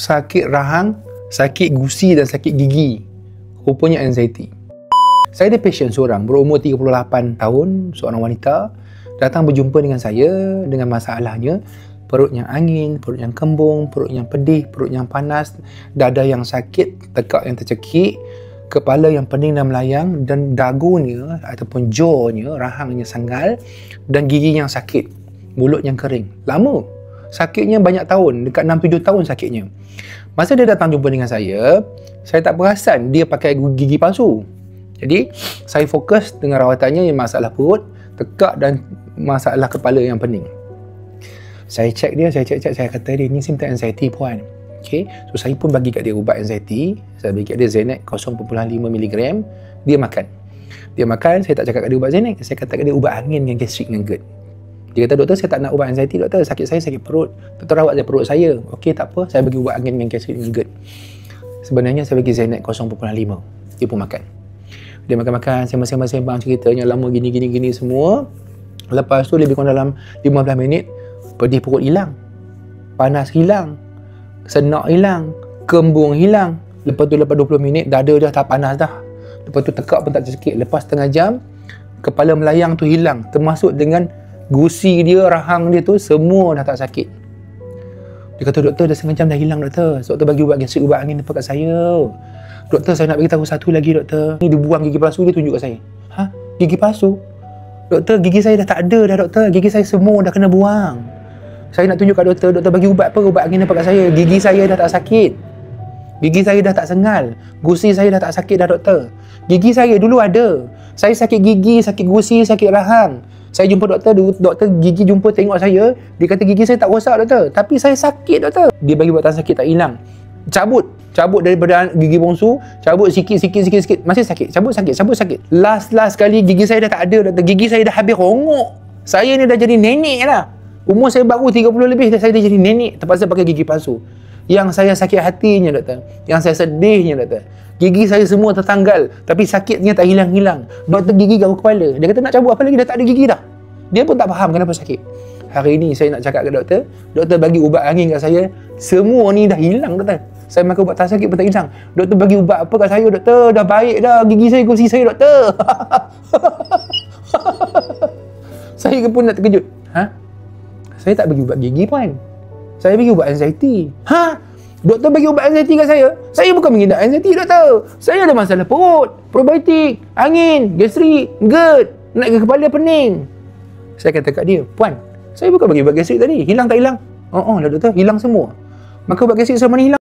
sakit rahang, sakit gusi dan sakit gigi. Rupanya anxiety. Saya ada patient seorang berumur 38 tahun, seorang wanita, datang berjumpa dengan saya dengan masalahnya perut yang angin, perut yang kembung, perut yang pedih, perut yang panas, dada yang sakit, tekak yang tercekik, kepala yang pening dan melayang, dan dagunya ataupun jawnya, rahangnya sangal, dan gigi yang sakit, mulut yang kering. Lama. Sakitnya banyak tahun, dekat 6-7 tahun sakitnya. Masa dia datang jumpa dengan saya tak perasan dia pakai gigi palsu. Jadi, saya fokus dengan rawatannya yang masalah perut, tekak dan masalah kepala yang pening. Saya cek dia, saya kata dia, ni simptom anxiety puan. Okay. So, saya pun bagi kat dia ubat anxiety. Saya bagi kat dia Xanax 0.5 mg. Dia makan. Saya tak cakap kat dia ubat Xanax. Saya kata kat dia ubat angin dengan gastrik dengan GERD. Dia kata, doktor, saya tak nak ubat anxiety, doktor. Sakit saya sakit perut. Doktor rawat saya perut saya. Okey, tak apa. Saya bagi ubat angin dengan gastrik dengan GERD. Sebenarnya saya bagi Xanax 0.5. Dia pun makan. Dia makan-makan, sembang-sembang ceritanya lama gini semua. Lepas tu lebih kurang dalam 15 minit, pedih perut hilang, panas hilang, senak hilang, kembung hilang. Lepas tu lepas 20 minit, dada dah tak panas dah. Lepas tu tekak pun tak tercekik. Lepas setengah jam, kepala melayang tu hilang. Termasuk dengan gusi dia, rahang dia tu, semua dah tak sakit. Dia kata, doktor, dah setengah jam dah hilang, doktor. So, doktor bagi ubat gastrik, ubat angin dekat saya. Doktor, saya nak beritahu satu lagi, doktor. Ni dia buang gigi palsu, dia tunjuk kat saya. Ha? Gigi palsu? Doktor, gigi saya dah tak ada dah, doktor. Gigi saya semua dah kena buang. Saya nak tunjuk kat doktor, doktor bagi ubat apa? Ubat angin apa kat saya? Gigi saya dah tak sakit. Gigi saya dah tak sengal. Gusi saya dah tak sakit dah, doktor. Gigi saya dulu ada. Saya sakit gigi, sakit gusi, sakit rahang. Saya jumpa doktor, doktor gigi jumpa tengok saya. Dia kata gigi saya tak rosak, doktor. Tapi saya sakit, doktor. Dia bagi ubat sakit tak hilang. Cabut daripada gigi bongsu, cabut sikit, masih sakit, cabut sakit. Last kali gigi saya dah tak ada, doktor. Gigi saya dah habis rongok. Saya ni dah jadi nenek lah. Umur saya baru 30 lebih, saya dah jadi nenek terpaksa pakai gigi palsu. Yang saya sakit hatinya, doktor. Yang saya sedihnya, doktor. Gigi saya semua tertanggal, tapi sakitnya tak hilang-hilang. Doktor gigi garuk kepala. Dia kata nak cabut apa lagi, dah tak ada gigi dah. Dia pun tak faham kenapa sakit. Hari ni saya nak cakap ke doktor, doktor bagi ubat angin kat saya, semua ni dah hilang, doktor. Saya makan ubat tak sakit pun tak hilang. Doktor bagi ubat apa kat saya, doktor? Dah baik dah gigi saya, gusi saya, doktor. Saya pun nak terkejut. Saya tak bagi ubat gigi puan. Saya bagi ubat anxiety. Doktor bagi ubat anxiety kat saya. Saya bukan mengidap anxiety, doktor. Saya ada masalah perut, probiotik, angin, gastrik, GERD, nak ke kepala pening. Saya kata kat dia, puan, saya bukan bagi ubat gastrik tadi. Hilang tak hilang? Oh lah, doktor, hilang semua. Maka ubat gastrik selama ni hilang.